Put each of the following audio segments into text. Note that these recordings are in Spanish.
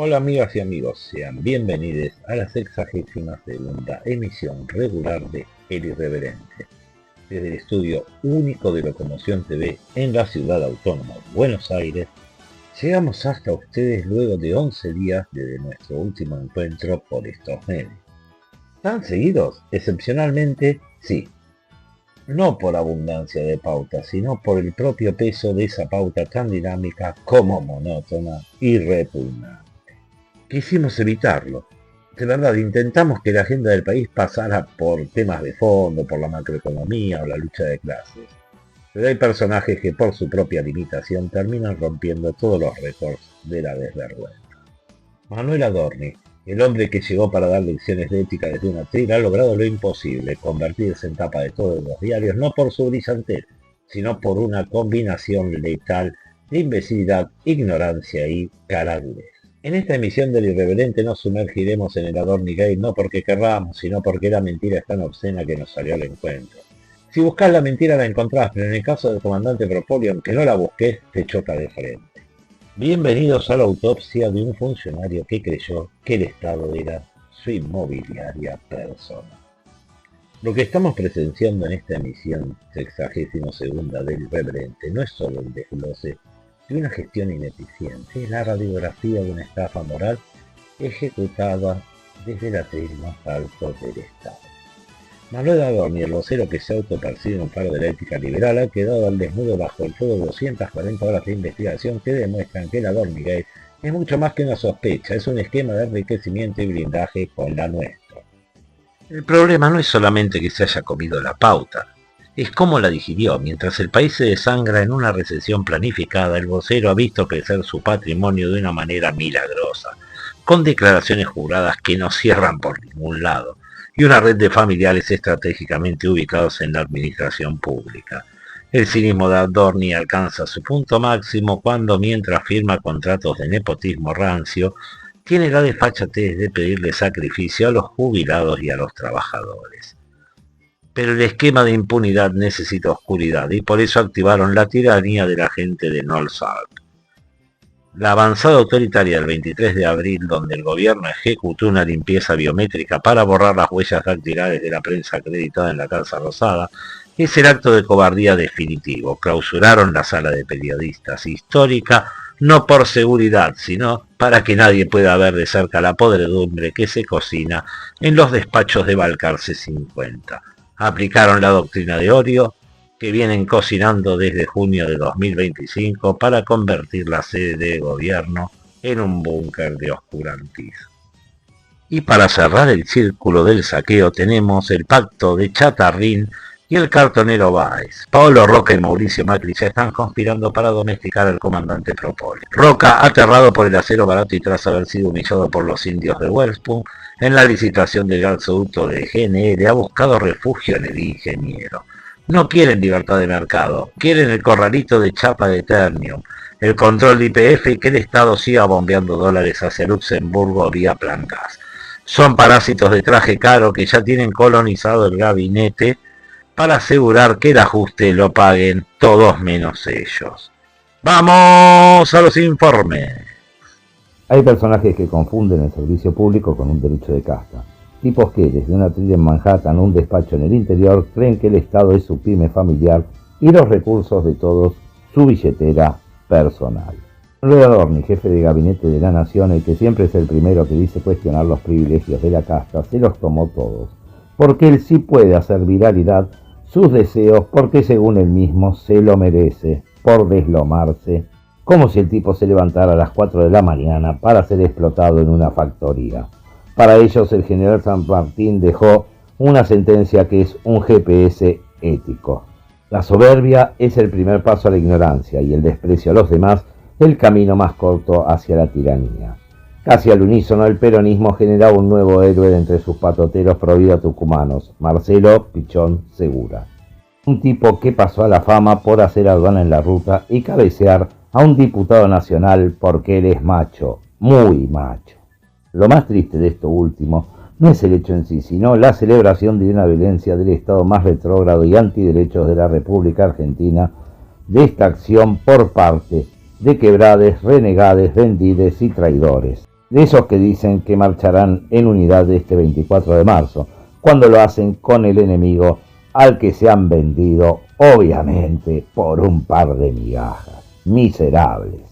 Hola amigas y amigos, sean bienvenidos a la 62ª emisión regular de El Irreverente, desde el estudio único de Locomoción TV en la ciudad autónoma de Buenos Aires. Llegamos hasta ustedes luego de 11 días desde nuestro último encuentro por estos medios. ¿Tan seguidos? Excepcionalmente, sí. No por abundancia de pautas, sino por el propio peso de esa pauta tan dinámica como monótona y repugnante. Quisimos evitarlo. De verdad, intentamos que la agenda del país pasara por temas de fondo, por la macroeconomía o la lucha de clases. Pero hay personajes que por su propia limitación terminan rompiendo todos los récords de la desvergüenza. Manuel Adorni, el hombre que llegó para dar lecciones de ética desde un atril, ha logrado lo imposible, convertirse en tapa de todos los diarios, no por su brillantez, sino por una combinación letal de imbecilidad, ignorancia y caradurez. En esta emisión del Irreverente nos sumergiremos en el Adorni Gate no porque querramos, sino porque la mentira es tan obscena que nos salió al encuentro. Si buscas la mentira la encontrás, pero en el caso del comandante Propoli, aunque no la busques, te choca de frente. Bienvenidos a la autopsia de un funcionario que creyó que el Estado era su inmobiliaria personal. Lo que estamos presenciando en esta emisión 62ª del Irreverente no es solo el desglose de una gestión ineficiente, es la radiografía de una estafa moral ejecutada desde el atril más alto del Estado. Manuel Adorni, el vocero que se autopercibe un faro de la ética liberal, ha quedado al desnudo bajo el fuego de 240 horas de investigación que demuestran que el Adorni Gate es mucho más que una sospecha, es un esquema de enriquecimiento y blindaje con la nuestra. El problema no es solamente que se haya comido la pauta, es cómo la digirió. Mientras el país se desangra en una recesión planificada, el vocero ha visto crecer su patrimonio de una manera milagrosa, con declaraciones juradas que no cierran por ningún lado, y una red de familiares estratégicamente ubicados en la administración pública. El cinismo de Adorni alcanza su punto máximo cuando, mientras firma contratos de nepotismo rancio, tiene la desfachatez de pedirle sacrificio a los jubilados y a los trabajadores. Pero el esquema de impunidad necesita oscuridad y por eso activaron la tiranía de la gente de North-South. La avanzada autoritaria del 23 de abril, donde el gobierno ejecutó una limpieza biométrica para borrar las huellas dactilares de la prensa acreditada en la Casa Rosada, es el acto de cobardía definitivo. Clausuraron la sala de periodistas histórica, no por seguridad, sino para que nadie pueda ver de cerca la podredumbre que se cocina en los despachos de Balcarce 50. Aplicaron la doctrina de Orio, que vienen cocinando desde junio de 2025 para convertir la sede de gobierno en un búnker de oscurantismo. Y para cerrar el círculo del saqueo tenemos el pacto de Chatarrín y el cartonero Báez. Paolo Roca y Mauricio Macri ya están conspirando para domesticar al comandante Propoli. Roca, aterrado por el acero barato y tras haber sido humillado por los indios de Wellspun en la licitación del gasoducto de GNL, ha buscado refugio en el ingeniero. No quieren libertad de mercado, quieren el corralito de chapa de Ternium, el control de YPF y que el Estado siga bombeando dólares hacia Luxemburgo vía Plan Gas. Son parásitos de traje caro que ya tienen colonizado el gabinete para asegurar que el ajuste lo paguen todos menos ellos. ¡Vamos a los informes! Hay personajes que confunden el servicio público con un derecho de casta. Tipos que, desde un atril en Manhattan o un despacho en el interior, creen que el Estado es su pyme familiar y los recursos de todos su billetera personal. Manuel Adorni, jefe de gabinete de la nación, el que siempre es el primero que dice cuestionar los privilegios de la casta, se los tomó todos, porque él sí puede hacer viralidad sus deseos, porque según él mismo se lo merece, por deslomarse, como si el tipo se levantara a las 4 de la mañana para ser explotado en una factoría. Para ellos, el general San Martín dejó una sentencia que es un GPS ético. La soberbia es el primer paso a la ignorancia y el desprecio a los demás el camino más corto hacia la tiranía. Casi al unísono, el peronismo generaba un nuevo héroe de entre sus patoteros provida tucumanos, Marcelo Pichón Segura. Un tipo que pasó a la fama por hacer aduana en la ruta y cabecear a un diputado nacional porque él es macho, muy macho. Lo más triste de esto último no es el hecho en sí, sino la celebración de una violencia del Estado más retrógrado y antiderechos de la República Argentina, de esta acción por parte de quebrades, renegades, vendides y traidores. de esos que dicen que marcharán en unidad este 24 de marzo, cuando lo hacen con el enemigo al que se han vendido, obviamente, por un par de migajas. Miserables.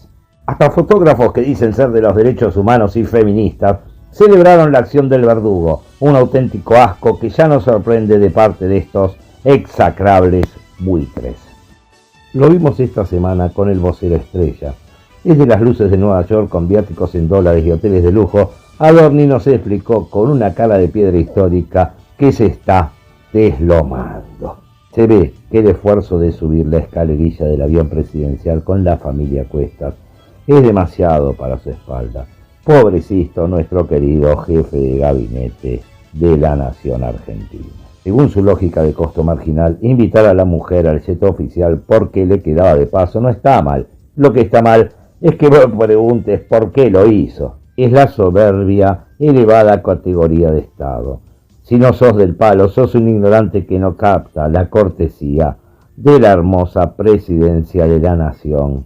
Hasta fotógrafos que dicen ser de los derechos humanos y feministas celebraron la acción del verdugo, un auténtico asco que ya nos sorprende de parte de estos execrables buitres. Lo vimos esta semana con el vocero estrella. Desde las luces de Nueva York, con viáticos en dólares y hoteles de lujo, Adorni nos explicó con una cara de piedra histórica que se está deslomando. Se ve que el esfuerzo de subir la escalerilla del avión presidencial con la familia a cuestas es demasiado para su espalda. Pobrecito nuestro querido jefe de gabinete de la nación argentina. Según su lógica de costo marginal, invitar a la mujer al jet oficial porque le quedaba de paso no está mal. Lo que está mal es que vos preguntes por qué lo hizo. Es la soberbia, elevada categoría de Estado. Si no sos del palo, sos un ignorante que no capta la cortesía de la hermosa presidencia de la nación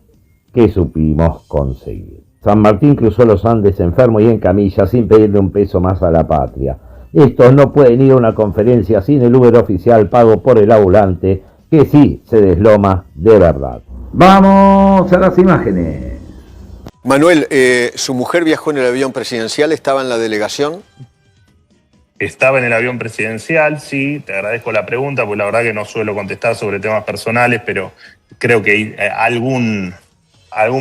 que supimos conseguir. San Martín cruzó los Andes enfermo y en camilla sin pedirle un peso más a la patria. Estos no pueden ir a una conferencia sin el Uber oficial pago por el ambulante, que sí se desloma de verdad. Vamos a las imágenes. Manuel, ¿su mujer viajó en el avión presidencial? ¿Estaba en la delegación? Estaba en el avión presidencial, sí, te agradezco la pregunta, porque la verdad que no suelo contestar sobre temas personales, pero creo que algún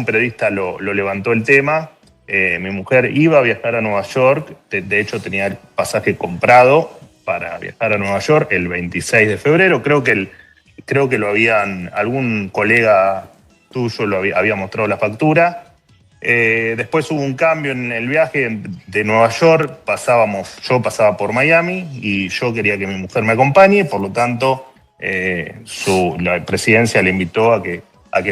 periodista lo levantó el tema. Mi mujer iba a viajar a Nueva York, de hecho tenía el pasaje comprado para viajar a Nueva York el 26 de febrero, creo que algún colega tuyo había mostrado la factura. Después hubo un cambio en el viaje de Nueva York, yo pasaba por Miami y yo quería que mi mujer me acompañe, por lo tanto la presidencia le invitó a que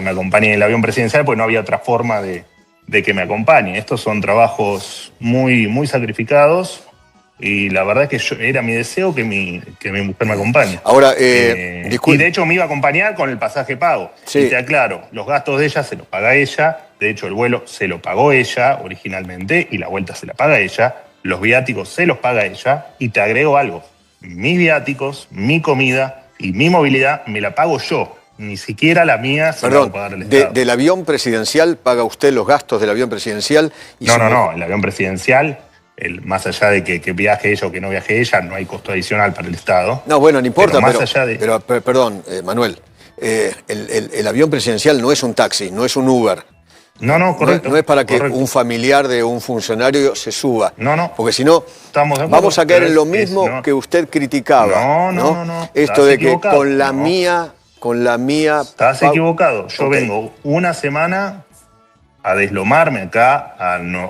me acompañe en el avión presidencial, porque no había otra forma de que me acompañe. Estos son trabajos muy, muy sacrificados y la verdad es que era mi deseo que mi mujer me acompañe. Ahora, y de hecho me iba a acompañar con el pasaje pago. Sí. Y te aclaro, los gastos de ella se los paga ella. De hecho, el vuelo se lo pagó ella originalmente y la vuelta se la paga ella. Los viáticos se los paga ella. Y te agrego algo. Mis viáticos, mi comida y mi movilidad me la pago yo. Ni siquiera la mía se la va a pagar el Estado. ¿Del avión presidencial paga usted los gastos del avión presidencial? No. El avión presidencial, más allá de que viaje ella o que no viaje ella, no hay costo adicional para el Estado. No, bueno, no importa, pero perdón, Manuel. El avión presidencial no es un taxi, no es un Uber. No, correcto. No es para que un familiar de un funcionario se suba. No. Porque si no, vamos a caer en lo mismo que usted criticaba. No. Esto de que con la mía... Estás equivocado. Yo vengo una semana a deslomarme acá,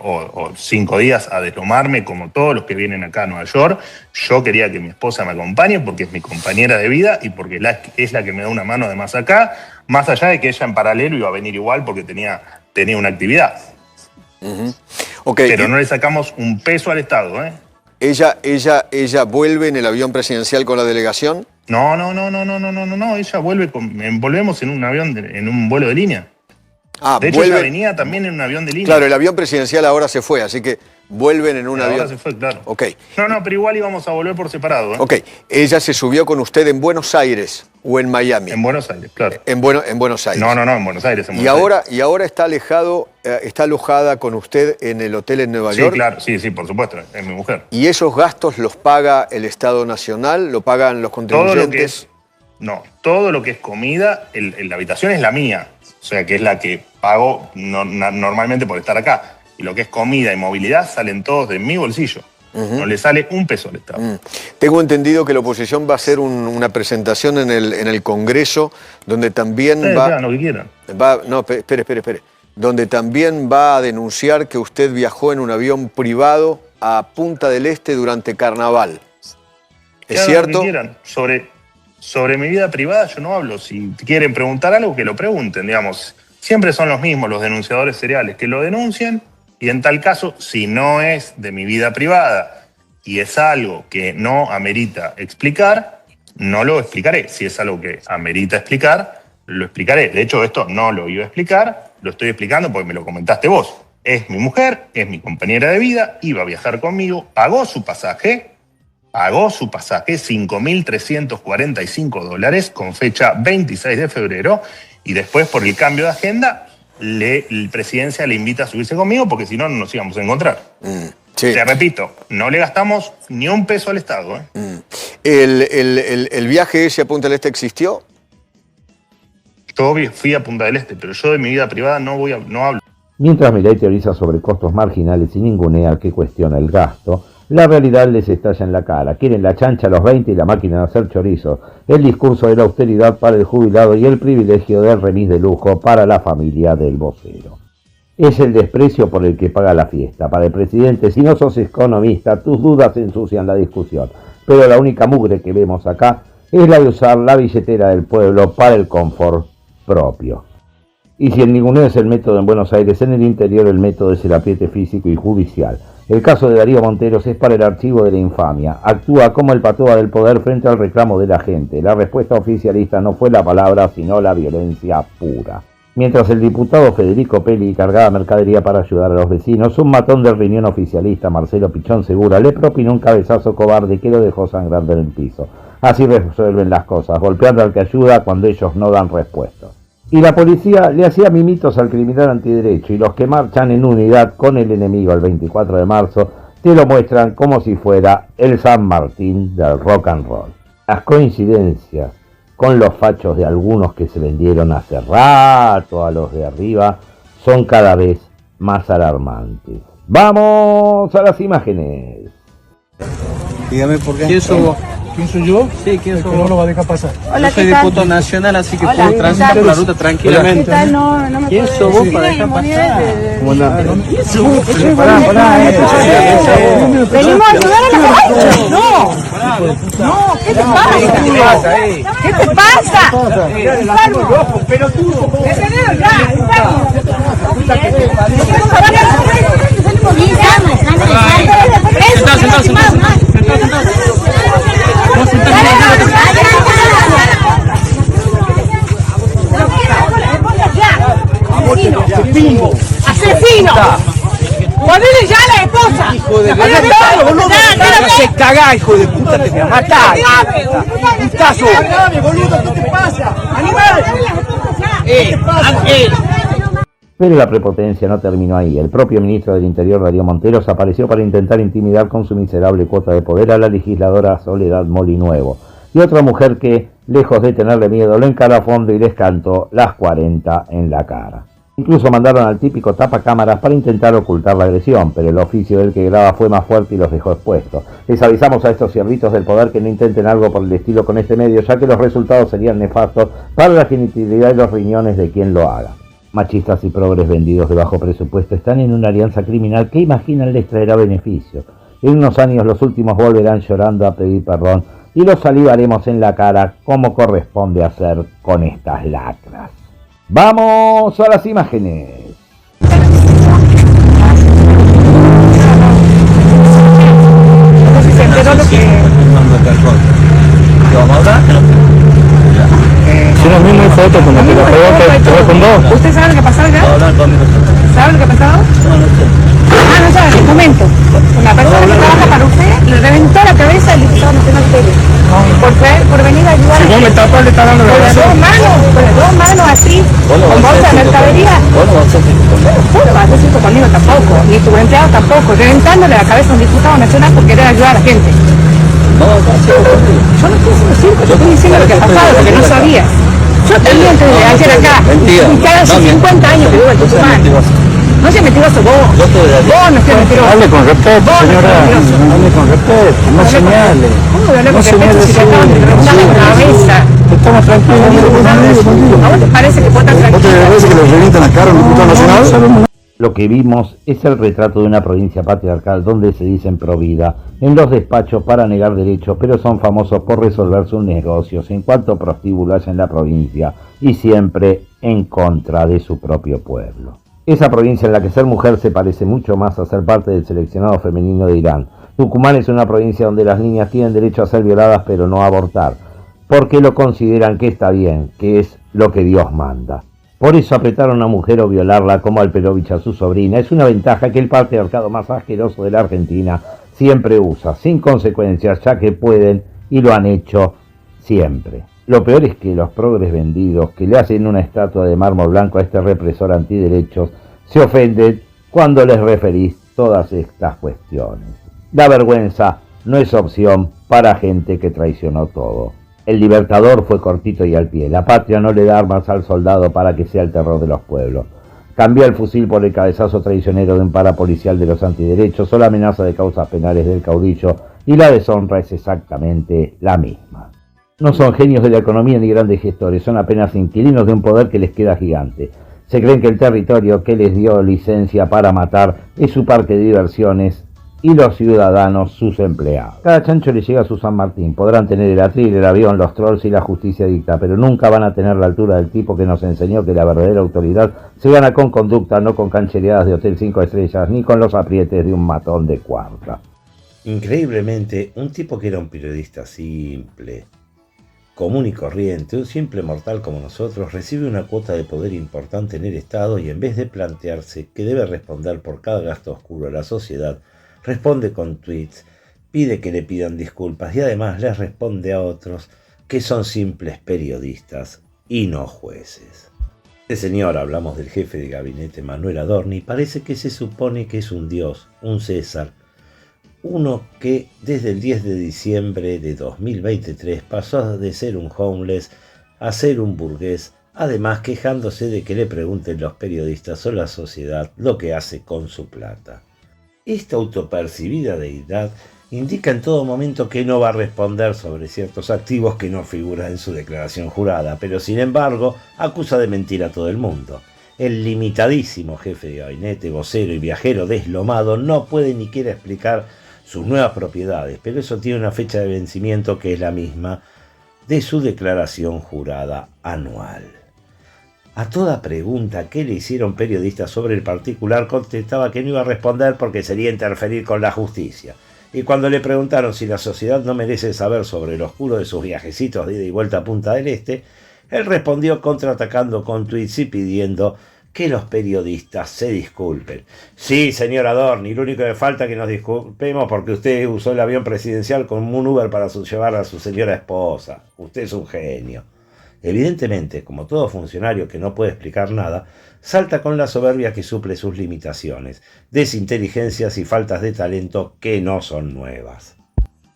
o 5 días a deslomarme como todos los que vienen acá a Nueva York. Yo quería que mi esposa me acompañe porque es mi compañera de vida y porque es la que me da una mano además acá, más allá de que ella en paralelo iba a venir igual porque tenía una actividad. Okay. Pero no le sacamos un peso al Estado, ¿eh? ¿Ella vuelve en el avión presidencial con la delegación? No, ella volvemos en un avión, en un vuelo de línea. De hecho, ella venía también en un avión de línea. Claro, el avión presidencial ahora se fue, así que vuelven en un avión. Ahora se fue, claro. Ok. No, pero igual íbamos a volver por separado, ¿eh? Ok. ¿Ella se subió con usted en Buenos Aires o en Miami? En Buenos Aires, claro. En Buenos Aires. No, en Buenos Aires. Y ahora está alojada con usted en el hotel en Nueva York. Sí, claro, sí, por supuesto, es mi mujer. ¿Y esos gastos los paga el Estado Nacional? ¿Lo pagan los contribuyentes? Todo lo que es comida, la habitación es la mía. O sea, que es la que pago normalmente por estar acá. Y lo que es comida y movilidad salen todos de mi bolsillo. No le sale un peso al Estado. Tengo entendido que la oposición va a hacer una presentación en el Congreso donde también lo que quieran. Espere. Donde también va a denunciar que usted viajó en un avión privado a Punta del Este durante Carnaval. ¿Es cierto? Lo que quieran. Sobre mi vida privada yo no hablo. Si quieren preguntar algo, que lo pregunten, digamos. Siempre son los mismos los denunciadores seriales que lo denuncien y en tal caso, si no es de mi vida privada y es algo que no amerita explicar, no lo explicaré. Si es algo que amerita explicar, lo explicaré. De hecho, esto no lo iba a explicar, lo estoy explicando porque me lo comentaste vos. Es mi mujer, es mi compañera de vida, iba a viajar conmigo, pagó su pasaje, $5.345 con fecha 26 de febrero, y después por el cambio de agenda, el Presidencia le invita a subirse conmigo porque si no, no nos íbamos a encontrar. Sí. Te repito, no le gastamos ni un peso al Estado. ¿El viaje ese a Punta del Este existió? Yo fui a Punta del Este, pero yo de mi vida privada no hablo. Mientras Milei teoriza sobre costos marginales y ningunea que cuestiona el gasto, la realidad les estalla en la cara. Quieren la chancha a los 20 y la máquina de hacer chorizo, el discurso de la austeridad para el jubilado y el privilegio del remis de lujo para la familia del vocero. Es el desprecio por el que paga la fiesta. Para el presidente, si no sos economista, tus dudas ensucian la discusión. Pero la única mugre que vemos acá es la de usar la billetera del pueblo para el confort propio. Y si el ninguneo es el método en Buenos Aires, en el interior el método es el apriete físico y judicial. El caso de Darío Monteros es para el archivo de la infamia. Actúa como el patoa del poder frente al reclamo de la gente. La respuesta oficialista no fue la palabra, sino la violencia pura. Mientras el diputado Federico Peli cargaba mercadería para ayudar a los vecinos, un matón del riñón oficialista, Marcelo Pichón Segura, le propinó un cabezazo cobarde que lo dejó sangrando en el piso. Así resuelven las cosas, golpeando al que ayuda cuando ellos no dan respuesta. Y la policía le hacía mimitos al criminal antiderecho, y los que marchan en unidad con el enemigo el 24 de marzo te lo muestran como si fuera el San Martín del rock and roll. Las coincidencias con los fachos de algunos que se vendieron hace rato a los de arriba son cada vez más alarmantes. ¡Vamos a las imágenes! Dígame por qué. ¿Quién sos vos? ¿Quién soy yo? Sí, ¿quién sos No vos? lo va a dejar pasar. Yo soy diputado nacional, así que puedo transitar por la ruta tranquilamente. ¿Qué tal? No me ¿Quién sos vos para dejar pasar? ¿Cómo andás? Venimos a ayudar a la gente. No, ¿qué te pasa? ¿Qué te pasa? Enfermo. Pelotudo. Detenido ya, enfermo. ¡Asesino! ¡Ponele ya a la esposa! Hijo de puta, no se cagá, hijo de puta, te voy a matar. ¡Putazo! Boludo, ¿qué te pasa? ¡Animal! Pero la prepotencia no terminó ahí. El propio ministro del Interior, Darío Monteros, apareció para intentar intimidar con su miserable cuota de poder a la legisladora Soledad Molinuevo. Y otra mujer que, lejos de tenerle miedo, lo encaró a fondo y les cantó las 40 en la cara. Incluso mandaron al típico tapacámaras para intentar ocultar la agresión, pero el oficio del que graba fue más fuerte y los dejó expuestos. Les avisamos a estos cierritos del poder que no intenten algo por el estilo con este medio, ya que los resultados serían nefastos para la genitalidad y los riñones de quien lo haga. Machistas y progres vendidos de bajo presupuesto están en una alianza criminal que imaginan les traerá beneficio. En unos años los últimos volverán llorando a pedir perdón y los salivaremos en la cara como corresponde hacer con estas lacras. ¡Vamos a las imágenes! ¿Se enteró lo que...? ¿Vamos a hablar? Si no, mismo foto con el te voy con dos. ¿Usted sabe lo que pasó acá? ¿Sabe lo que ha pasado? No sabe, un momento. Una persona que trabaja para usted le reventó la cabeza al diputado nacional Pérez. Por venir a ayudar. Si vos me tapas, le está dando la Con las razón. dos manos así, con bolsa de mercadería. Vos no vas a hacer esto conmigo tampoco, ni tu empleado tampoco, reventándole la cabeza a un diputado nacional por querer ayudar a la gente. Yo no estoy haciendo circo, yo estoy diciendo lo que ha pasado, porque no sabía. Yo también antes de ayer acá, y cada hace 50 años que vivo en Tucumán. No seas mentiroso vos. Vos no seas mentiroso. Hable con respeto, señora. Hable con respeto, no señale. ¿Cómo voy a hablar No con respeto si le acaban de reventar la cabeza? Estamos tranquilos. ¿A vos te parece que vos estás ¿Vos te tranquilo? parece que le revientan la cara a un diputado nacional? Lo que vimos es el retrato de una provincia patriarcal donde se dicen pro vida, en los despachos para negar derechos, pero son famosos por resolver sus negocios en cuanto prostíbulo haya en la provincia y siempre en contra de su propio pueblo. Esa provincia en la que ser mujer se parece mucho más a ser parte del seleccionado femenino de Irán. Tucumán es una provincia donde las niñas tienen derecho a ser violadas pero no a abortar, porque lo consideran que está bien, que es lo que Dios manda. Por eso apretar a una mujer o violarla como Alperovich a su sobrina es una ventaja que el patriarcado más asqueroso de la Argentina siempre usa, sin consecuencias, ya que pueden y lo han hecho siempre. Lo peor es que los progres vendidos que le hacen una estatua de mármol blanco a este represor antiderechos se ofenden cuando les referís todas estas cuestiones. La vergüenza no es opción para gente que traicionó todo. El Libertador fue cortito y al pie. La patria no le da armas al soldado para que sea el terror de los pueblos. Cambió el fusil por el cabezazo traicionero de un parapolicial de los antiderechos o la amenaza de causas penales del caudillo, y la deshonra es exactamente la misma. No son genios de la economía ni grandes gestores, son apenas inquilinos de un poder que les queda gigante. Se creen que el territorio que les dio licencia para matar es su parque de diversiones y los ciudadanos sus empleados. Cada chancho le llega a su San Martín. Podrán tener el atril, el avión, los trolls y la justicia dicta, pero nunca van a tener la altura del tipo que nos enseñó que la verdadera autoridad se gana con conducta, no con canchereadas de hotel 5 estrellas, ni con los aprietes de un matón de cuarta. Increíblemente, un tipo que era un periodista simple, común y corriente, un simple mortal como nosotros, recibe una cuota de poder importante en el Estado y en vez de plantearse que debe responder por cada gasto oscuro a la sociedad, responde con tweets, pide que le pidan disculpas y además les responde a otros que son simples periodistas y no jueces. Este señor, hablamos del jefe de gabinete Manuel Adorni, parece que se supone que es un dios, un César, uno que desde el 10 de diciembre de 2023 pasó de ser un homeless a ser un burgués, además quejándose de que le pregunten los periodistas o la sociedad lo que hace con su plata. Esta autopercibida deidad indica en todo momento que no va a responder sobre ciertos activos que no figuran en su declaración jurada, pero sin embargo acusa de mentir a todo el mundo. El limitadísimo jefe de gabinete, vocero y viajero deslomado no puede ni quiere explicar sus nuevas propiedades, pero eso tiene una fecha de vencimiento que es la misma de su declaración jurada anual. A toda pregunta que le hicieron periodistas sobre el particular contestaba que no iba a responder porque sería interferir con la justicia. Y cuando le preguntaron si la sociedad no merece saber sobre el oscuro de sus viajecitos de ida y vuelta a Punta del Este, él respondió contraatacando con tweets y pidiendo que los periodistas se disculpen. Sí, señor Adorni, lo único que falta es que nos disculpemos porque usted usó el avión presidencial como un Uber para llevar a su señora esposa. Usted es un genio. Evidentemente, como todo funcionario que no puede explicar nada, salta con la soberbia que suple sus limitaciones, desinteligencias y faltas de talento que no son nuevas.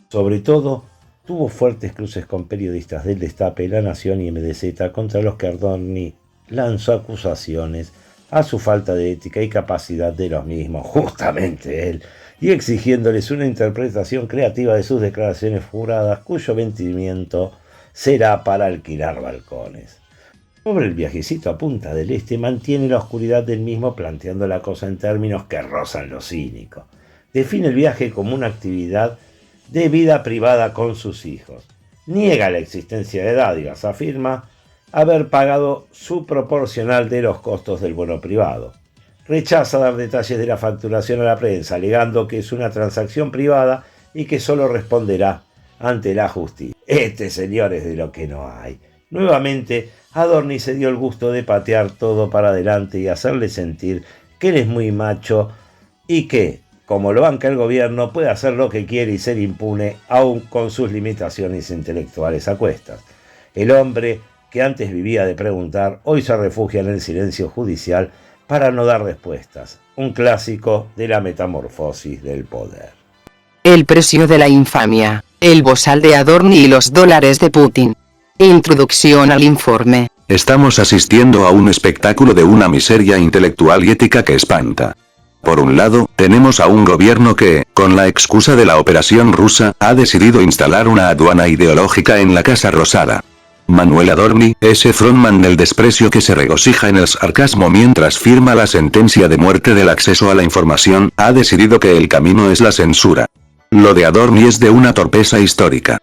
Sobre todo, tuvo fuertes cruces con periodistas del Destape, La Nación y MDZ contra los que Adorni lanzó acusaciones a su falta de ética y capacidad de los mismos, justamente él, y exigiéndoles una interpretación creativa de sus declaraciones juradas cuyo vencimiento será para alquilar balcones. Sobre el viajecito a Punta del Este mantiene la oscuridad del mismo planteando la cosa en términos que rozan lo cínico. Define el viaje como una actividad de vida privada con sus hijos. Niega la existencia de dádivas, afirma haber pagado su proporcional de los costos del vuelo privado. Rechaza dar detalles de la facturación a la prensa, alegando que es una transacción privada y que solo responderá ante la justicia. Este señor es de lo que no hay. Nuevamente, Adorni se dio el gusto de patear todo para adelante y hacerle sentir que él es muy macho y que, como lo banca el gobierno, puede hacer lo que quiere y ser impune, aun con sus limitaciones intelectuales a cuestas. El hombre que antes vivía de preguntar, hoy se refugia en el silencio judicial para no dar respuestas. Un clásico de la metamorfosis del poder. El precio de la infamia, el bozal de Adorni y los dólares de Putin. Introducción al informe. Estamos asistiendo a un espectáculo de una miseria intelectual y ética que espanta. Por un lado, tenemos a un gobierno que, con la excusa de la operación rusa, ha decidido instalar una aduana ideológica en la Casa Rosada. Manuel Adorni, ese frontman del desprecio que se regocija en el sarcasmo mientras firma la sentencia de muerte del acceso a la información, ha decidido que el camino es la censura. Lo de Adorni es de una torpeza histórica.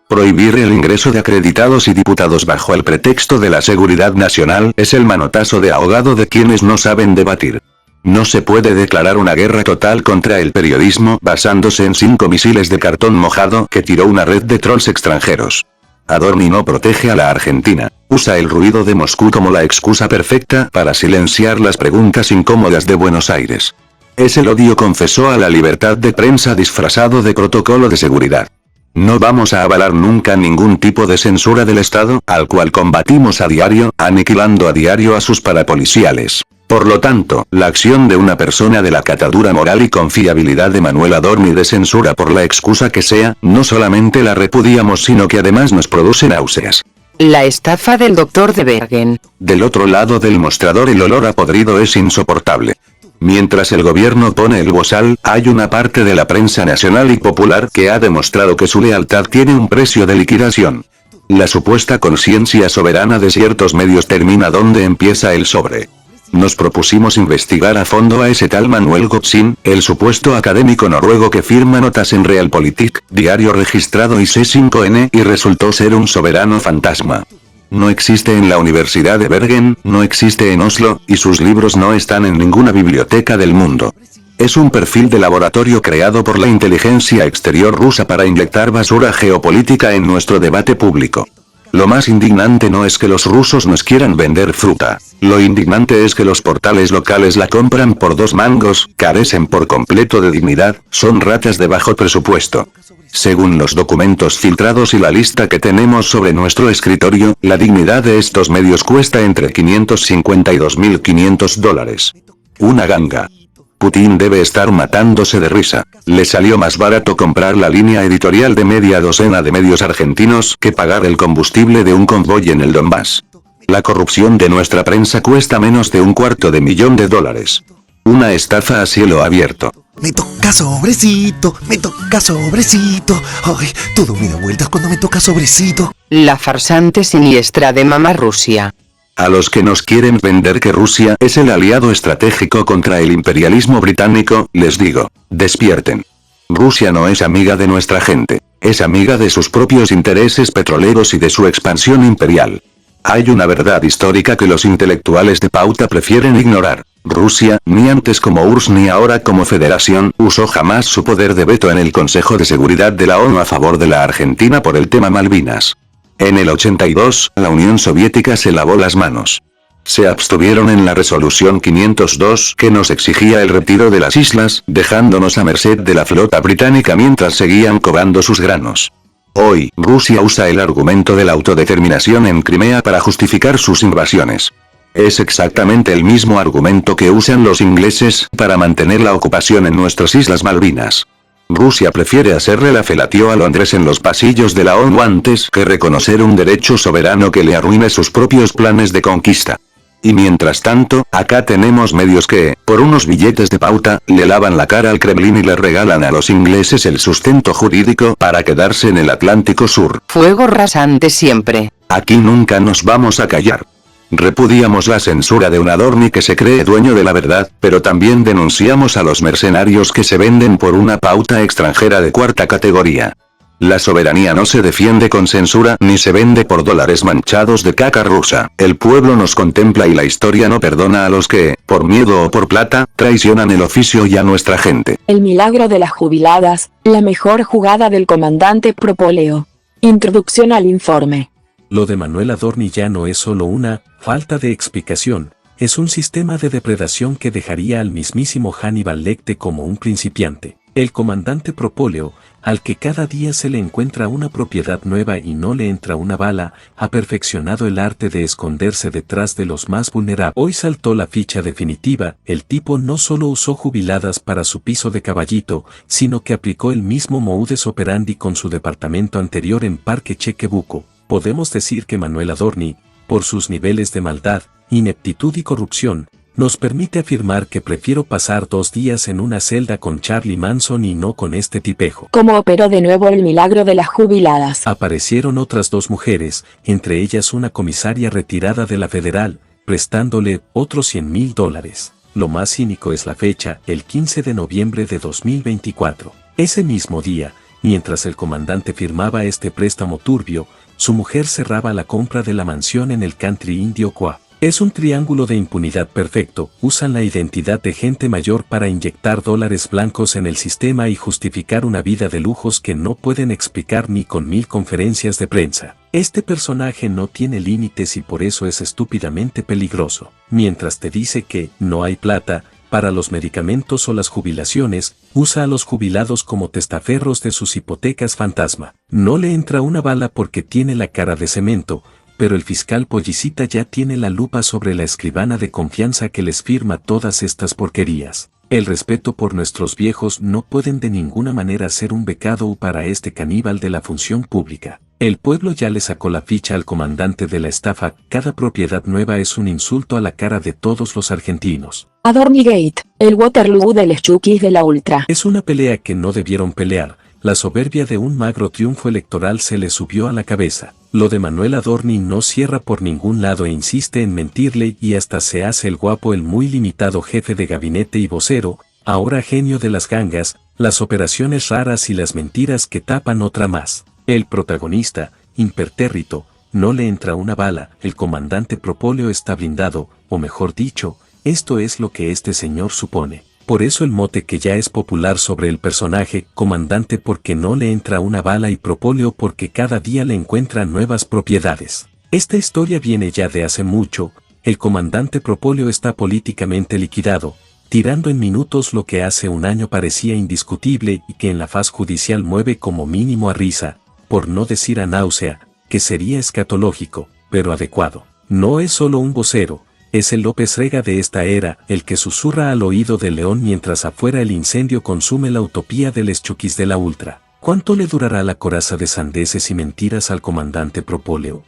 Prohibir el ingreso de acreditados y diputados bajo el pretexto de la seguridad nacional es el manotazo de ahogado de quienes no saben debatir. No se puede declarar una guerra total contra el periodismo basándose en 5 misiles de cartón mojado que tiró una red de trolls extranjeros. Adorni no protege a la Argentina. Usa el ruido de Moscú como la excusa perfecta para silenciar las preguntas incómodas de Buenos Aires. Es el odio confesó a la libertad de prensa disfrazado de protocolo de seguridad. No vamos a avalar nunca ningún tipo de censura del Estado, al cual combatimos a diario, aniquilando a diario a sus parapoliciales. Por lo tanto, la acción de una persona de la catadura moral y confiabilidad de Manuel Adorni de censura por la excusa que sea, no solamente la repudiamos sino que además nos produce náuseas. La estafa del doctor de Bergen. Del otro lado del mostrador el olor a podrido es insoportable. Mientras el gobierno pone el bozal, hay una parte de la prensa nacional y popular que ha demostrado que su lealtad tiene un precio de liquidación. La supuesta conciencia soberana de ciertos medios termina donde empieza el sobre. Nos propusimos investigar a fondo a ese tal Manuel Gotzin, el supuesto académico noruego que firma notas en Realpolitik, diario registrado IC5N, y resultó ser un soberano fantasma. No existe en la Universidad de Bergen, no existe en Oslo, y sus libros no están en ninguna biblioteca del mundo. Es un perfil de laboratorio creado por la inteligencia exterior rusa para inyectar basura geopolítica en nuestro debate público. Lo más indignante no es que los rusos nos quieran vender fruta. Lo indignante es que los portales locales la compran por 2 mangos, carecen por completo de dignidad, son ratas de bajo presupuesto. Según los documentos filtrados y la lista que tenemos sobre nuestro escritorio, la dignidad de estos medios cuesta entre 550 y 2.500 dólares. Una ganga. Putin debe estar matándose de risa. Le salió más barato comprar la línea editorial de media docena de medios argentinos que pagar el combustible de un convoy en el Donbass. La corrupción de nuestra prensa cuesta menos de $250,000. Una estafa a cielo abierto. Me toca sobrecito, me toca sobrecito. Ay, todo me da vueltas cuando me toca sobrecito. La farsante siniestra de Mamá Rusia. A los que nos quieren vender que Rusia es el aliado estratégico contra el imperialismo británico, les digo, despierten. Rusia no es amiga de nuestra gente, es amiga de sus propios intereses petroleros y de su expansión imperial. Hay una verdad histórica que los intelectuales de pauta prefieren ignorar. Rusia, ni antes como URSS ni ahora como federación, usó jamás su poder de veto en el Consejo de Seguridad de la ONU a favor de la Argentina por el tema Malvinas. En el 82, la Unión Soviética se lavó las manos. Se abstuvieron en la resolución 502 que nos exigía el retiro de las islas, dejándonos a merced de la flota británica mientras seguían cobando sus granos. Hoy, Rusia usa el argumento de la autodeterminación en Crimea para justificar sus invasiones. Es exactamente el mismo argumento que usan los ingleses para mantener la ocupación en nuestras Islas Malvinas. Rusia prefiere hacerle la felatio a Londres en los pasillos de la ONU antes que reconocer un derecho soberano que le arruine sus propios planes de conquista. Y mientras tanto, acá tenemos medios que, por unos billetes de pauta, le lavan la cara al Kremlin y le regalan a los ingleses el sustento jurídico para quedarse en el Atlántico Sur. Fuego rasante siempre. Aquí nunca nos vamos a callar. Repudiamos la censura de un Adorni que se cree dueño de la verdad, pero también denunciamos a los mercenarios que se venden por una pauta extranjera de 4ª categoría. La soberanía no se defiende con censura ni se vende por dólares manchados de caca rusa. El pueblo nos contempla y la historia no perdona a los que, por miedo o por plata, traicionan el oficio y a nuestra gente. El milagro de las jubiladas, la mejor jugada del comandante Propóleo. Introducción al informe. Lo de Manuel Adorni ya no es solo una falta de explicación, es un sistema de depredación que dejaría al mismísimo Hannibal Lecter como un principiante. El comandante Propóleo, al que cada día se le encuentra una propiedad nueva y no le entra una bala, ha perfeccionado el arte de esconderse detrás de los más vulnerables. Hoy saltó la ficha definitiva, el tipo no solo usó jubiladas para su piso de caballito, sino que aplicó el mismo modus operandi con su departamento anterior en Parque Chequebuco. Podemos decir que Manuel Adorni, por sus niveles de maldad, ineptitud y corrupción, nos permite afirmar que prefiero pasar 2 días en una celda con Charlie Manson y no con este tipejo. ¿Cómo operó de nuevo el milagro de las jubiladas? Aparecieron otras 2 mujeres, entre ellas una comisaria retirada de la federal, prestándole otros $100,000. Lo más cínico es la fecha, el 15 de noviembre de 2024. Ese mismo día, mientras el comandante firmaba este préstamo turbio, su mujer cerraba la compra de la mansión en el country indio Coa. Es un triángulo de impunidad perfecto, usan la identidad de gente mayor para inyectar dólares blancos en el sistema y justificar una vida de lujos que no pueden explicar ni con 1000 conferencias de prensa. Este personaje no tiene límites y por eso es estúpidamente peligroso. Mientras te dice que no hay plata para los medicamentos o las jubilaciones, usa a los jubilados como testaferros de sus hipotecas fantasma. No le entra una bala porque tiene la cara de cemento, pero el fiscal Pollicita ya tiene la lupa sobre la escribana de confianza que les firma todas estas porquerías. El respeto por nuestros viejos no pueden de ninguna manera ser un pecado para este caníbal de la función pública. El pueblo ya le sacó la ficha al comandante de la estafa, cada propiedad nueva es un insulto a la cara de todos los argentinos. Adornigate, el Waterloo de los Chukis de la Ultra. Es una pelea que no debieron pelear. La soberbia de un magro triunfo electoral se le subió a la cabeza. Lo de Manuel Adorni no cierra por ningún lado e insiste en mentirle y hasta se hace el guapo el muy limitado jefe de gabinete y vocero, ahora genio de las gangas, las operaciones raras y las mentiras que tapan otra más. El protagonista, impertérrito, no le entra una bala, el comandante Propóleo está blindado, o mejor dicho, esto es lo que este señor supone. Por eso el mote que ya es popular sobre el personaje, comandante porque no le entra una bala y Propóleo porque cada día le encuentran nuevas propiedades. Esta historia viene ya de hace mucho, el comandante Propóleo está políticamente liquidado, tirando en minutos lo que hace un año parecía indiscutible y que en la faz judicial mueve como mínimo a risa, por no decir a náusea, que sería escatológico, pero adecuado. No es solo un vocero, es el López Rega de esta era, el que susurra al oído de León mientras afuera el incendio consume la utopía de les Chukis de la Ultra. ¿Cuánto le durará la coraza de sandeces y mentiras al comandante Propóleo?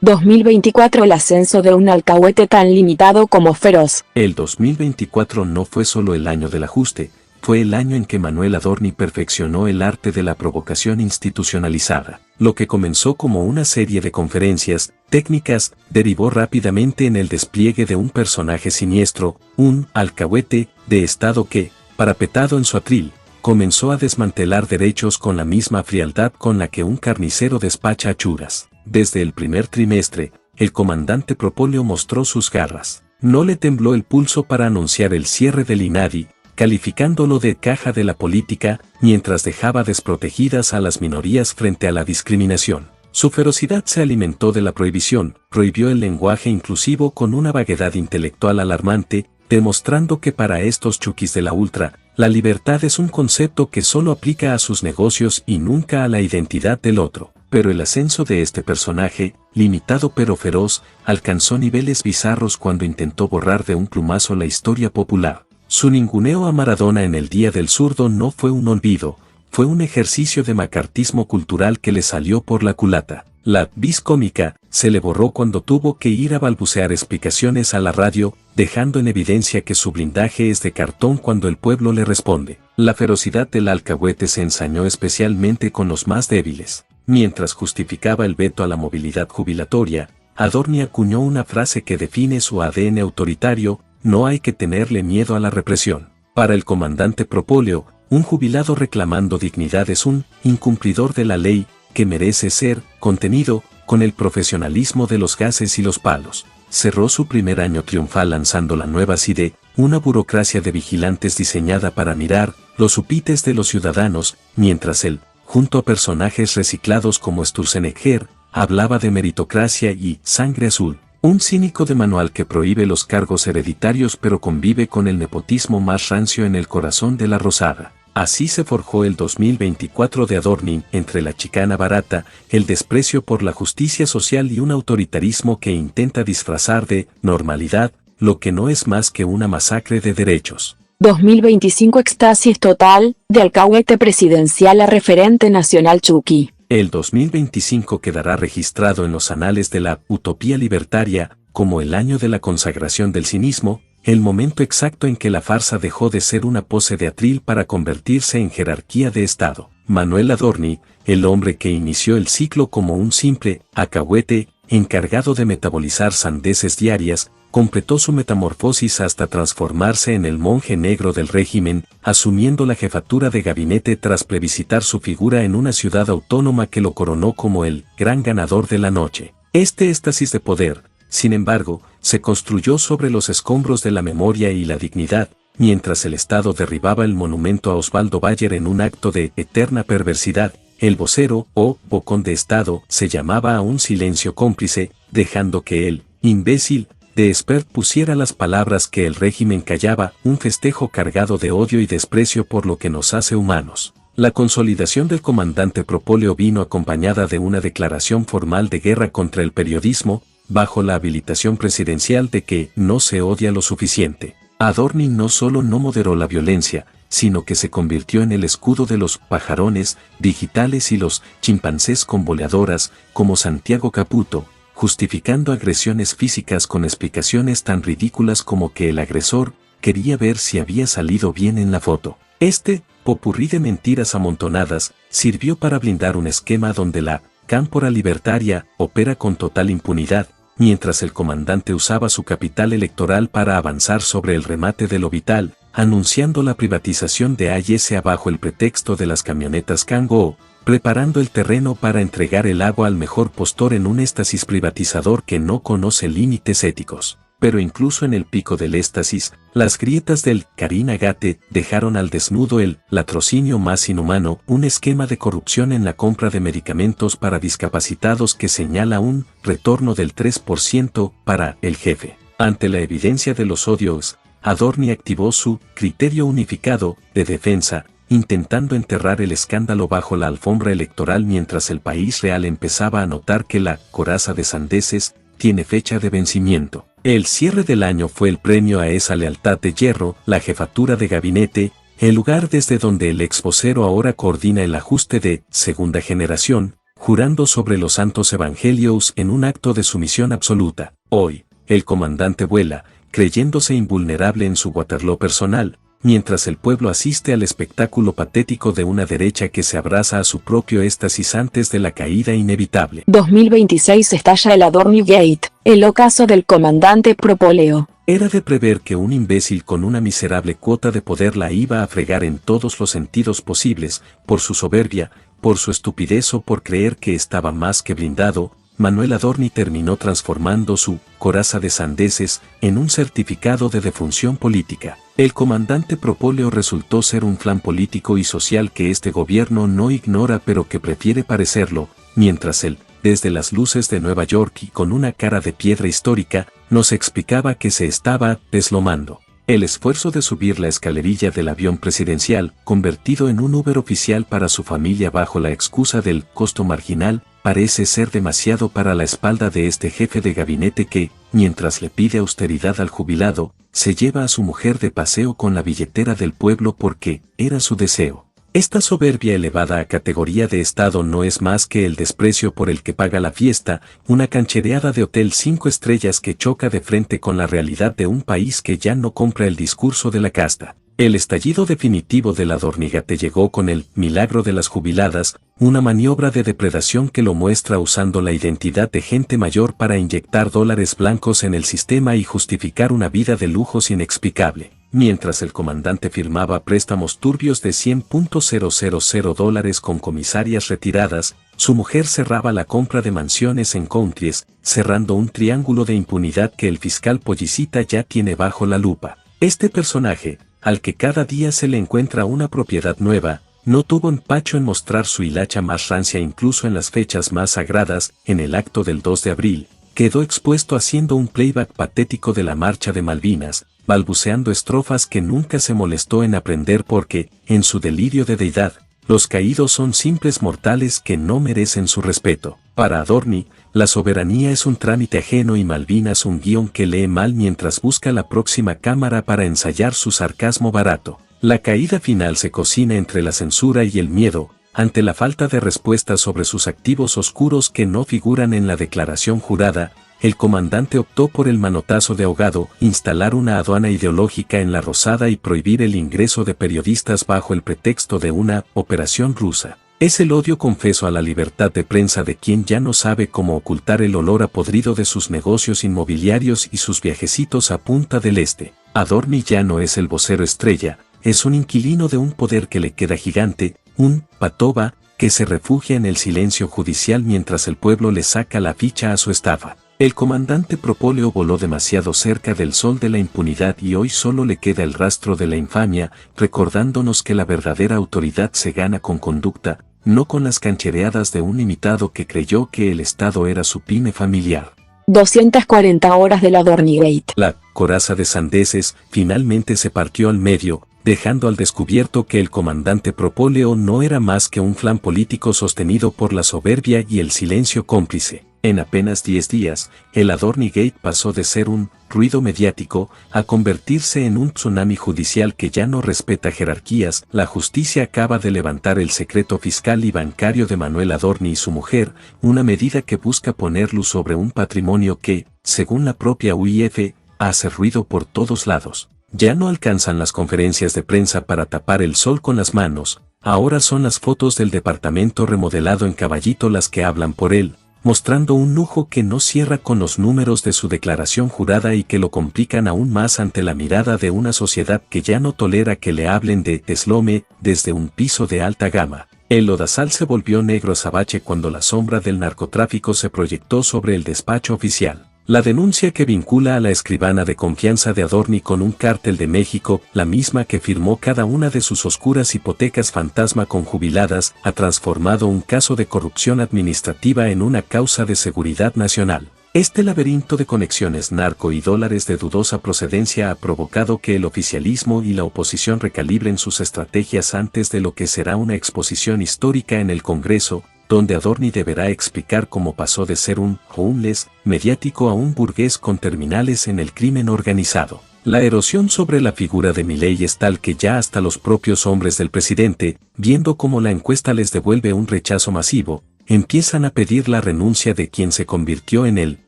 2024 el ascenso de un alcahuete tan limitado como feroz. El 2024 no fue solo el año del ajuste, fue el año en que Manuel Adorni perfeccionó el arte de la provocación institucionalizada. Lo que comenzó como una serie de conferencias técnicas derivó rápidamente en el despliegue de un personaje siniestro, un alcahuete de Estado que, parapetado en su atril, comenzó a desmantelar derechos con la misma frialdad con la que un carnicero despacha achuras. Desde el primer trimestre, el comandante Propóleo mostró sus garras. No le tembló el pulso para anunciar el cierre del INADI, calificándolo de caja de la política, mientras dejaba desprotegidas a las minorías frente a la discriminación. Su ferocidad se alimentó de la prohibición, prohibió el lenguaje inclusivo con una vaguedad intelectual alarmante, demostrando que para estos Chukis de la Ultra, la libertad es un concepto que solo aplica a sus negocios y nunca a la identidad del otro. Pero el ascenso de este personaje, limitado pero feroz, alcanzó niveles bizarros cuando intentó borrar de un plumazo la historia popular. Su ninguneo a Maradona en el Día del Zurdo no fue un olvido, fue un ejercicio de macartismo cultural que le salió por la culata. La vis cómica se le borró cuando tuvo que ir a balbucear explicaciones a la radio, dejando en evidencia que su blindaje es de cartón cuando el pueblo le responde. La ferocidad del alcahuete se ensañó especialmente con los más débiles. Mientras justificaba el veto a la movilidad jubilatoria, Adorni acuñó una frase que define su ADN autoritario: no hay que tenerle miedo a la represión. Para el comandante Propóleo, un jubilado reclamando dignidad es un incumplidor de la ley que merece ser contenido con el profesionalismo de los gases y los palos. Cerró su primer año triunfal lanzando la nueva CIDE, una burocracia de vigilantes diseñada para mirar los upites de los ciudadanos, mientras él, junto a personajes reciclados como Sturzenegger, hablaba de meritocracia y sangre azul. Un cínico de manual que prohíbe los cargos hereditarios pero convive con el nepotismo más rancio en el corazón de la Rosada. Así se forjó el 2024 de Adorni, entre la chicana barata, el desprecio por la justicia social y un autoritarismo que intenta disfrazar de normalidad lo que no es más que una masacre de derechos. 2025 éxtasis total, de alcahuete presidencial a referente nacional Chuki. El 2025 quedará registrado en los anales de la utopía libertaria como el año de la consagración del cinismo, el momento exacto en que la farsa dejó de ser una pose de atril para convertirse en jerarquía de Estado. Manuel Adorni, el hombre que inició el ciclo como un simple alcahuete encargado de metabolizar sandeces diarias, completó su metamorfosis hasta transformarse en el monje negro del régimen, asumiendo la jefatura de gabinete tras plebiscitar su figura en una ciudad autónoma que lo coronó como el gran ganador de la noche. Este éxtasis de poder, sin embargo, se construyó sobre los escombros de la memoria y la dignidad, mientras el Estado derribaba el monumento a Osvaldo Bayer en un acto de eterna perversidad. El vocero, o bocón de Estado, se llamaba a un silencio cómplice, dejando que el imbécil de Espert pusiera las palabras que el régimen callaba, un festejo cargado de odio y desprecio por lo que nos hace humanos. La consolidación del comandante Propóleo vino acompañada de una declaración formal de guerra contra el periodismo, bajo la habilitación presidencial de que no se odia lo suficiente. Adorni no solo no moderó la violencia, sino que se convirtió en el escudo de los pajarones digitales y los chimpancés con boleadoras, como Santiago Caputo, justificando agresiones físicas con explicaciones tan ridículas como que el agresor quería ver si había salido bien en la foto. Este popurrí de mentiras amontonadas sirvió para blindar un esquema donde la cámpora libertaria opera con total impunidad, mientras el comandante usaba su capital electoral para avanzar sobre el remate de lo vital, anunciando la privatización de AISA bajo el pretexto de las camionetas Kango, preparando el terreno para entregar el agua al mejor postor en un éxtasis privatizador que no conoce límites éticos. Pero incluso en el pico del éxtasis, las grietas del Carinagate dejaron al desnudo el latrocinio más inhumano, un esquema de corrupción en la compra de medicamentos para discapacitados que señala un retorno del 3% para el jefe. Ante la evidencia de los odios, Adorni activó su criterio unificado de defensa, intentando enterrar el escándalo bajo la alfombra electoral mientras el país real empezaba a notar que la coraza de sandeces tiene fecha de vencimiento. El cierre del año fue el premio a esa lealtad de hierro, la jefatura de gabinete, el lugar desde donde el ex vocero ahora coordina el ajuste de segunda generación, jurando sobre los santos evangelios en un acto de sumisión absoluta. Hoy, el comandante vuela, creyéndose invulnerable en su Waterloo personal, mientras el pueblo asiste al espectáculo patético de una derecha que se abraza a su propio éxtasis antes de la caída inevitable. 2026 estalla el Adorni Gate, el ocaso del comandante Propóleo. Era de prever que un imbécil con una miserable cuota de poder la iba a fregar en todos los sentidos posibles, por su soberbia, por su estupidez o por creer que estaba más que blindado. Manuel Adorni terminó transformando su coraza de sandeces en un certificado de defunción política. El comandante Propóleo resultó ser un flan político y social que este gobierno no ignora pero que prefiere parecerlo, mientras él, desde las luces de Nueva York y con una cara de piedra histórica, nos explicaba que se estaba deslomando. El esfuerzo de subir la escalerilla del avión presidencial, convertido en un Uber oficial para su familia bajo la excusa del costo marginal, parece ser demasiado para la espalda de este jefe de gabinete que, mientras le pide austeridad al jubilado, se lleva a su mujer de paseo con la billetera del pueblo porque era su deseo. Esta soberbia elevada a categoría de Estado no es más que el desprecio por el que paga la fiesta, una canchereada de hotel 5 estrellas que choca de frente con la realidad de un país que ya no compra el discurso de la casta. El estallido definitivo del Adornigate llegó con el milagro de las jubiladas, una maniobra de depredación que lo muestra usando la identidad de gente mayor para inyectar dólares blancos en el sistema y justificar una vida de lujos inexplicable. Mientras el comandante firmaba préstamos turbios de $100,000 con comisarias retiradas, su mujer cerraba la compra de mansiones en countries, cerrando un triángulo de impunidad que el fiscal Pollicita ya tiene bajo la lupa. Este personaje, al que cada día se le encuentra una propiedad nueva, no tuvo empacho en mostrar su hilacha más rancia incluso en las fechas más sagradas. En el acto del 2 de abril, quedó expuesto haciendo un playback patético de la marcha de Malvinas, balbuceando estrofas que nunca se molestó en aprender porque, en su delirio de deidad, los caídos son simples mortales que no merecen su respeto. Para Adorni, la soberanía es un trámite ajeno y Malvinas un guión que lee mal mientras busca la próxima cámara para ensayar su sarcasmo barato. La caída final se cocina entre la censura y el miedo, ante la falta de respuesta sobre sus activos oscuros que no figuran en la declaración jurada. El comandante optó por el manotazo de ahogado, instalar una aduana ideológica en la Rosada y prohibir el ingreso de periodistas bajo el pretexto de una operación rusa. Es el odio confeso a la libertad de prensa de quien ya no sabe cómo ocultar el olor a podrido de sus negocios inmobiliarios y sus viajecitos a Punta del Este. Adorni ya no es el vocero estrella, es un inquilino de un poder que le queda gigante, un patoba que se refugia en el silencio judicial mientras el pueblo le saca la ficha a su estafa. El comandante Propóleo voló demasiado cerca del sol de la impunidad y hoy solo le queda el rastro de la infamia, recordándonos que la verdadera autoridad se gana con conducta, no con las canchereadas de un imitado que creyó que el Estado era su pyme familiar. 240 horas de la Dornigate. La coraza de sandeces finalmente se partió al medio, dejando al descubierto que el comandante Propóleo no era más que un flan político sostenido por la soberbia y el silencio cómplice. En apenas 10 días, el Adornigate pasó de ser un ruido mediático a convertirse en un tsunami judicial que ya no respeta jerarquías. La justicia acaba de levantar el secreto fiscal y bancario de Manuel Adorni y su mujer, una medida que busca poner luz sobre un patrimonio que, según la propia UIF, hace ruido por todos lados. Ya no alcanzan las conferencias de prensa para tapar el sol con las manos, ahora son las fotos del departamento remodelado en Caballito las que hablan por él, mostrando un lujo que no cierra con los números de su declaración jurada y que lo complican aún más ante la mirada de una sociedad que ya no tolera que le hablen de deslome desde un piso de alta gama. El lodazal se volvió negro azabache cuando la sombra del narcotráfico se proyectó sobre el despacho oficial. La denuncia que vincula a la escribana de confianza de Adorni con un cártel de México, la misma que firmó cada una de sus oscuras hipotecas fantasma con jubiladas, ha transformado un caso de corrupción administrativa en una causa de seguridad nacional. Este laberinto de conexiones narco y dólares de dudosa procedencia ha provocado que el oficialismo y la oposición recalibren sus estrategias antes de lo que será una exposición histórica en el Congreso, donde Adorni deberá explicar cómo pasó de ser un homeless mediático a un burgués con terminales en el crimen organizado. La erosión sobre la figura de Milei es tal que ya hasta los propios hombres del presidente, viendo cómo la encuesta les devuelve un rechazo masivo, empiezan a pedir la renuncia de quien se convirtió en el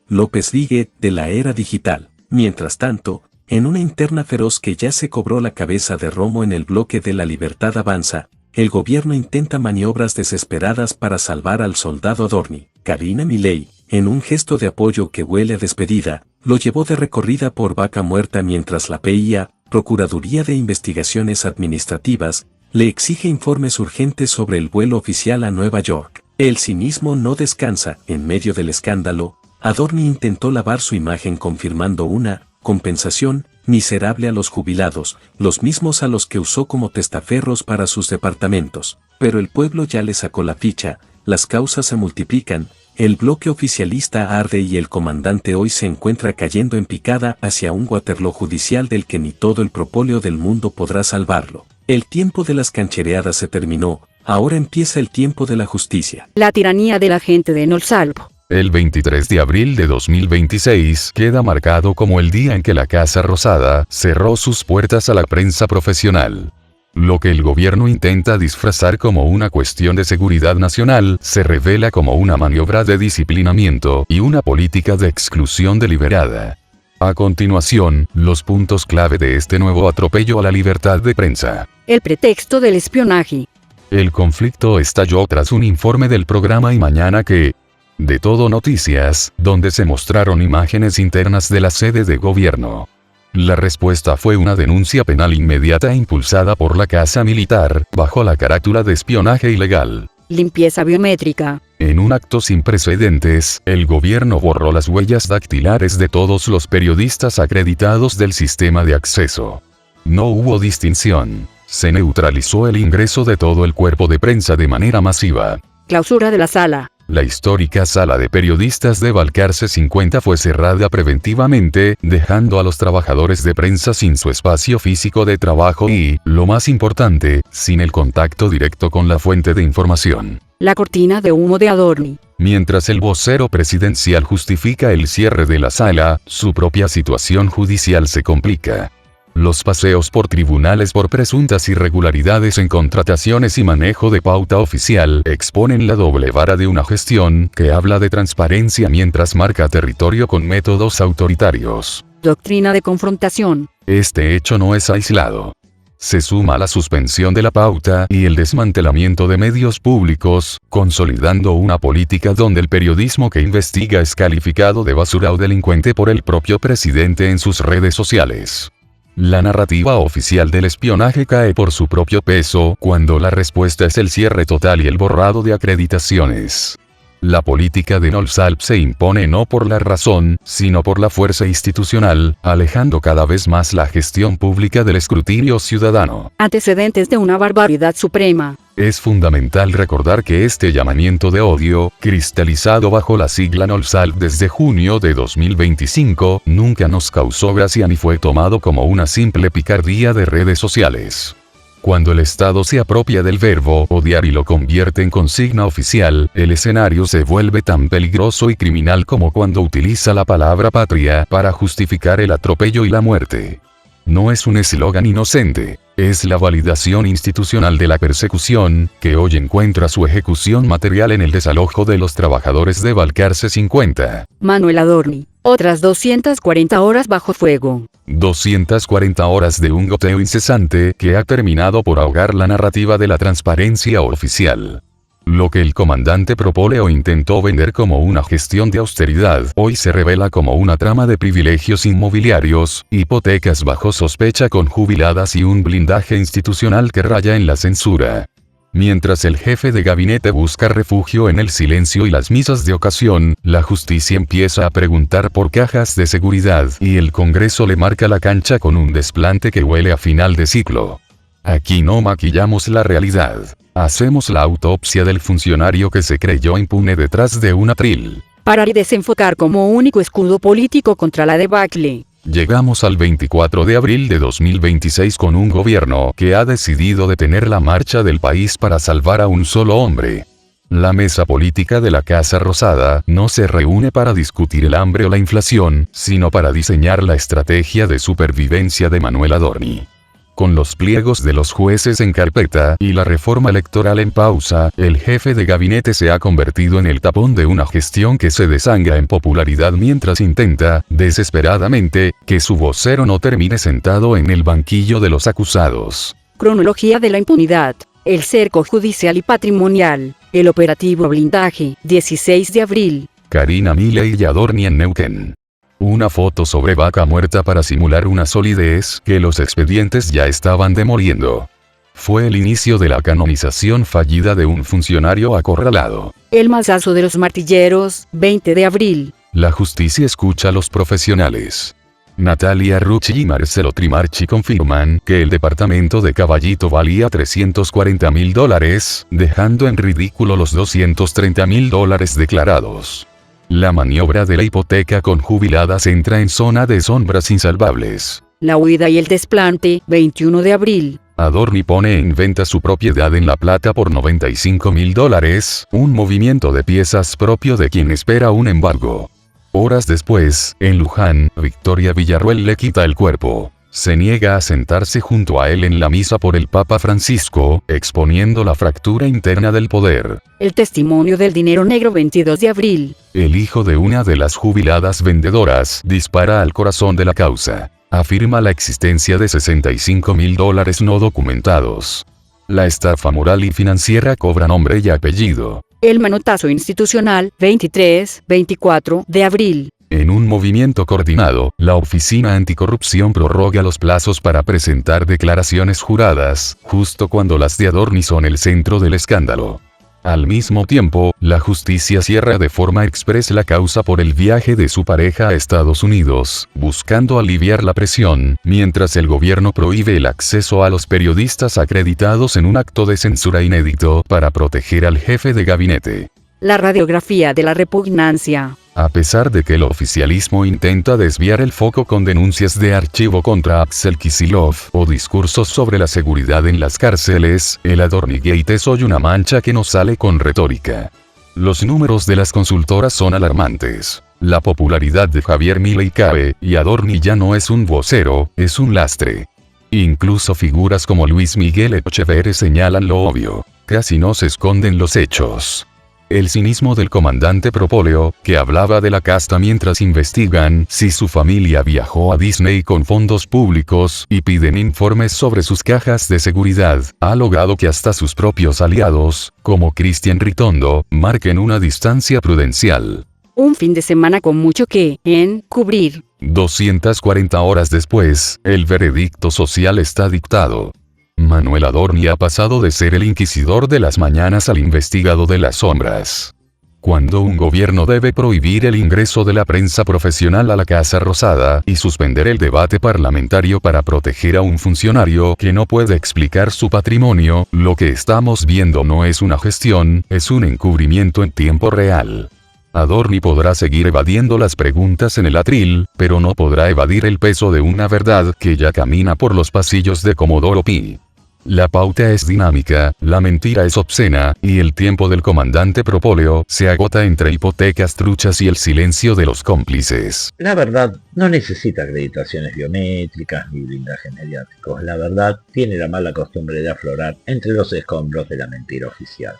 López Ligue de la era digital. Mientras tanto, en una interna feroz que ya se cobró la cabeza de Romo en el bloque de La Libertad Avanza, el gobierno intenta maniobras desesperadas para salvar al soldado Adorni. Karina Milei, en un gesto de apoyo que huele a despedida, lo llevó de recorrida por vaca muerta mientras la PIA, Procuraduría de Investigaciones Administrativas, le exige informes urgentes sobre el vuelo oficial a Nueva York. El cinismo no descansa. En medio del escándalo, Adorni intentó lavar su imagen confirmando una compensación miserable a los jubilados, los mismos a los que usó como testaferros para sus departamentos. Pero el pueblo ya le sacó la ficha, las causas se multiplican, el bloque oficialista arde y el comandante hoy se encuentra cayendo en picada hacia un Waterloo judicial del que ni todo el propóleo del mundo podrá salvarlo. El tiempo de las canchereadas se terminó, ahora empieza el tiempo de la justicia. La tiranía de la gente de Nol Salvo. El 23 de abril de 2026 queda marcado como el día en que la Casa Rosada cerró sus puertas a la prensa profesional. Lo que el gobierno intenta disfrazar como una cuestión de seguridad nacional, se revela como una maniobra de disciplinamiento y una política de exclusión deliberada. A continuación, los puntos clave de este nuevo atropello a la libertad de prensa. El pretexto del espionaje. El conflicto estalló tras un informe del programa Y Mañana que, de Todo Noticias, donde se mostraron imágenes internas de la sede de gobierno. La respuesta fue una denuncia penal inmediata impulsada por la Casa Militar, bajo la carátula de espionaje ilegal. Limpieza biométrica. En un acto sin precedentes, el gobierno borró las huellas dactilares de todos los periodistas acreditados del sistema de acceso. No hubo distinción. Se neutralizó el ingreso de todo el cuerpo de prensa de manera masiva. Clausura de la sala. La histórica sala de periodistas de Balcarce 50 fue cerrada preventivamente, dejando a los trabajadores de prensa sin su espacio físico de trabajo y, lo más importante, sin el contacto directo con la fuente de información. La cortina de humo de Adorni. Mientras el vocero presidencial justifica el cierre de la sala, su propia situación judicial se complica. Los paseos por tribunales por presuntas irregularidades en contrataciones y manejo de pauta oficial exponen la doble vara de una gestión que habla de transparencia mientras marca territorio con métodos autoritarios. Doctrina de confrontación. Este hecho no es aislado. Se suma la suspensión de la pauta y el desmantelamiento de medios públicos, consolidando una política donde el periodismo que investiga es calificado de basura o delincuente por el propio presidente en sus redes sociales. La narrativa oficial del espionaje cae por su propio peso cuando la respuesta es el cierre total y el borrado de acreditaciones. La política de Nolsalp se impone no por la razón, sino por la fuerza institucional, alejando cada vez más la gestión pública del escrutinio ciudadano. Antecedentes de una barbaridad suprema. Es fundamental recordar que este llamamiento de odio, cristalizado bajo la sigla Nolsalp desde junio de 2025, nunca nos causó gracia ni fue tomado como una simple picardía de redes sociales. Cuando el Estado se apropia del verbo odiar y lo convierte en consigna oficial, el escenario se vuelve tan peligroso y criminal como cuando utiliza la palabra patria para justificar el atropello y la muerte. No es un eslogan inocente, es la validación institucional de la persecución, que hoy encuentra su ejecución material en el desalojo de los trabajadores de Balcarce 50. Manuel Adorni. Otras 240 horas bajo fuego. 240 horas de un goteo incesante que ha terminado por ahogar la narrativa de la transparencia oficial. Lo que el comandante Propóleo intentó vender como una gestión de austeridad, hoy se revela como una trama de privilegios inmobiliarios, hipotecas bajo sospecha con jubiladas y un blindaje institucional que raya en la censura. Mientras el jefe de gabinete busca refugio en el silencio y las misas de ocasión, la justicia empieza a preguntar por cajas de seguridad y el Congreso le marca la cancha con un desplante que huele a final de ciclo. Aquí no maquillamos la realidad. Hacemos la autopsia del funcionario que se creyó impune detrás de un atril. Parar y desenfocar como único escudo político contra la debacle. Llegamos al 24 de abril de 2026 con un gobierno que ha decidido detener la marcha del país para salvar a un solo hombre. La mesa política de la Casa Rosada no se reúne para discutir el hambre o la inflación, sino para diseñar la estrategia de supervivencia de Manuel Adorni. Con los pliegos de los jueces en carpeta y la reforma electoral en pausa, el jefe de gabinete se ha convertido en el tapón de una gestión que se desangra en popularidad mientras intenta, desesperadamente, que su vocero no termine sentado en el banquillo de los acusados. Cronología de la impunidad. El cerco judicial y patrimonial. El operativo blindaje. 16 de abril. Karina Milei y Adorni en Neuquén. Una foto sobre vaca muerta para simular una solidez que los expedientes ya estaban demoliendo. Fue el inicio de la canonización fallida de un funcionario acorralado. El mazazo de los martilleros, 20 de abril. La justicia escucha a los profesionales. Natalia Rucci y Marcelo Trimarchi confirman que el departamento de Caballito valía $340.000, dejando en ridículo los $230.000 declarados. La maniobra de la hipoteca con jubiladas entra en zona de sombras insalvables. La huida y el desplante, 21 de abril. Adorni pone en venta su propiedad en La Plata por $95.000, un movimiento de piezas propio de quien espera un embargo. Horas después, en Luján, Victoria Villarruel le quita el cuerpo. Se niega a sentarse junto a él en la misa por el Papa Francisco, exponiendo la fractura interna del poder. El testimonio del dinero negro, 22 de abril. El hijo de una de las jubiladas vendedoras dispara al corazón de la causa. Afirma la existencia de $65.000 no documentados. La estafa moral y financiera cobra nombre y apellido. El manotazo institucional, 23-24 de abril. En un movimiento coordinado, la Oficina Anticorrupción prorroga los plazos para presentar declaraciones juradas, justo cuando las de Adorni son el centro del escándalo. Al mismo tiempo, la justicia cierra de forma express la causa por el viaje de su pareja a Estados Unidos, buscando aliviar la presión, mientras el gobierno prohíbe el acceso a los periodistas acreditados en un acto de censura inédito para proteger al jefe de gabinete. La radiografía de la repugnancia. A pesar de que el oficialismo intenta desviar el foco con denuncias de archivo contra Axel Kicillof o discursos sobre la seguridad en las cárceles, el Adornigate es hoy una mancha que no sale con retórica. Los números de las consultoras son alarmantes. La popularidad de Javier Milei cae, y Adorni ya no es un vocero, es un lastre. Incluso figuras como Luis Miguel Echeverri señalan lo obvio. Casi no se esconden los hechos. El cinismo del comandante Propóleo, que hablaba de la casta mientras investigan si su familia viajó a Disney con fondos públicos y piden informes sobre sus cajas de seguridad, ha logrado que hasta sus propios aliados, como Cristian Ritondo, marquen una distancia prudencial. Un fin de semana con mucho que cubrir. 240 horas después, el veredicto social está dictado. Manuel Adorni ha pasado de ser el inquisidor de las mañanas al investigado de las sombras. Cuando un gobierno debe prohibir el ingreso de la prensa profesional a la Casa Rosada y suspender el debate parlamentario para proteger a un funcionario que no puede explicar su patrimonio, lo que estamos viendo no es una gestión, es un encubrimiento en tiempo real. Adorni podrá seguir evadiendo las preguntas en el atril, pero no podrá evadir el peso de una verdad que ya camina por los pasillos de Comodoro Pi. La pauta es dinámica, la mentira es obscena, y el tiempo del comandante Propóleo se agota entre hipotecas truchas y el silencio de los cómplices. La verdad no necesita acreditaciones biométricas ni blindajes mediáticos. La verdad tiene la mala costumbre de aflorar entre los escombros de la mentira oficial.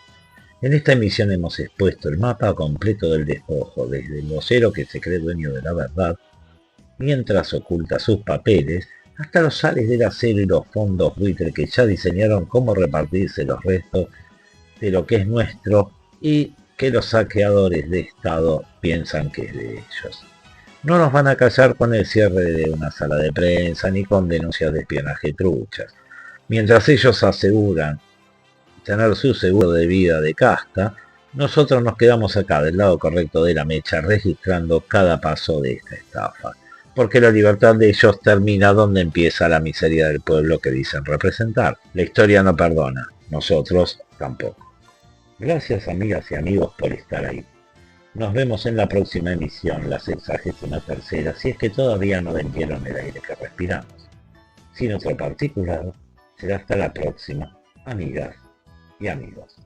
En esta emisión hemos expuesto el mapa completo del despojo, desde el vocero que se cree dueño de la verdad, mientras oculta sus papeles, hasta los sales del acero y los fondos buitre que ya diseñaron cómo repartirse los restos de lo que es nuestro y que los saqueadores de Estado piensan que es de ellos. No nos van a callar con el cierre de una sala de prensa ni con denuncias de espionaje truchas. Mientras ellos aseguran tener su seguro de vida de casta, nosotros nos quedamos acá del lado correcto de la mecha registrando cada paso de esta estafa. Porque la libertad de ellos termina donde empieza la miseria del pueblo que dicen representar. La historia no perdona, nosotros tampoco. Gracias amigas y amigos por estar ahí. Nos vemos en la próxima emisión, la 63ª, si es que todavía no vendieron el aire que respiramos. Sin otro particular, será hasta la próxima, amigas y amigos.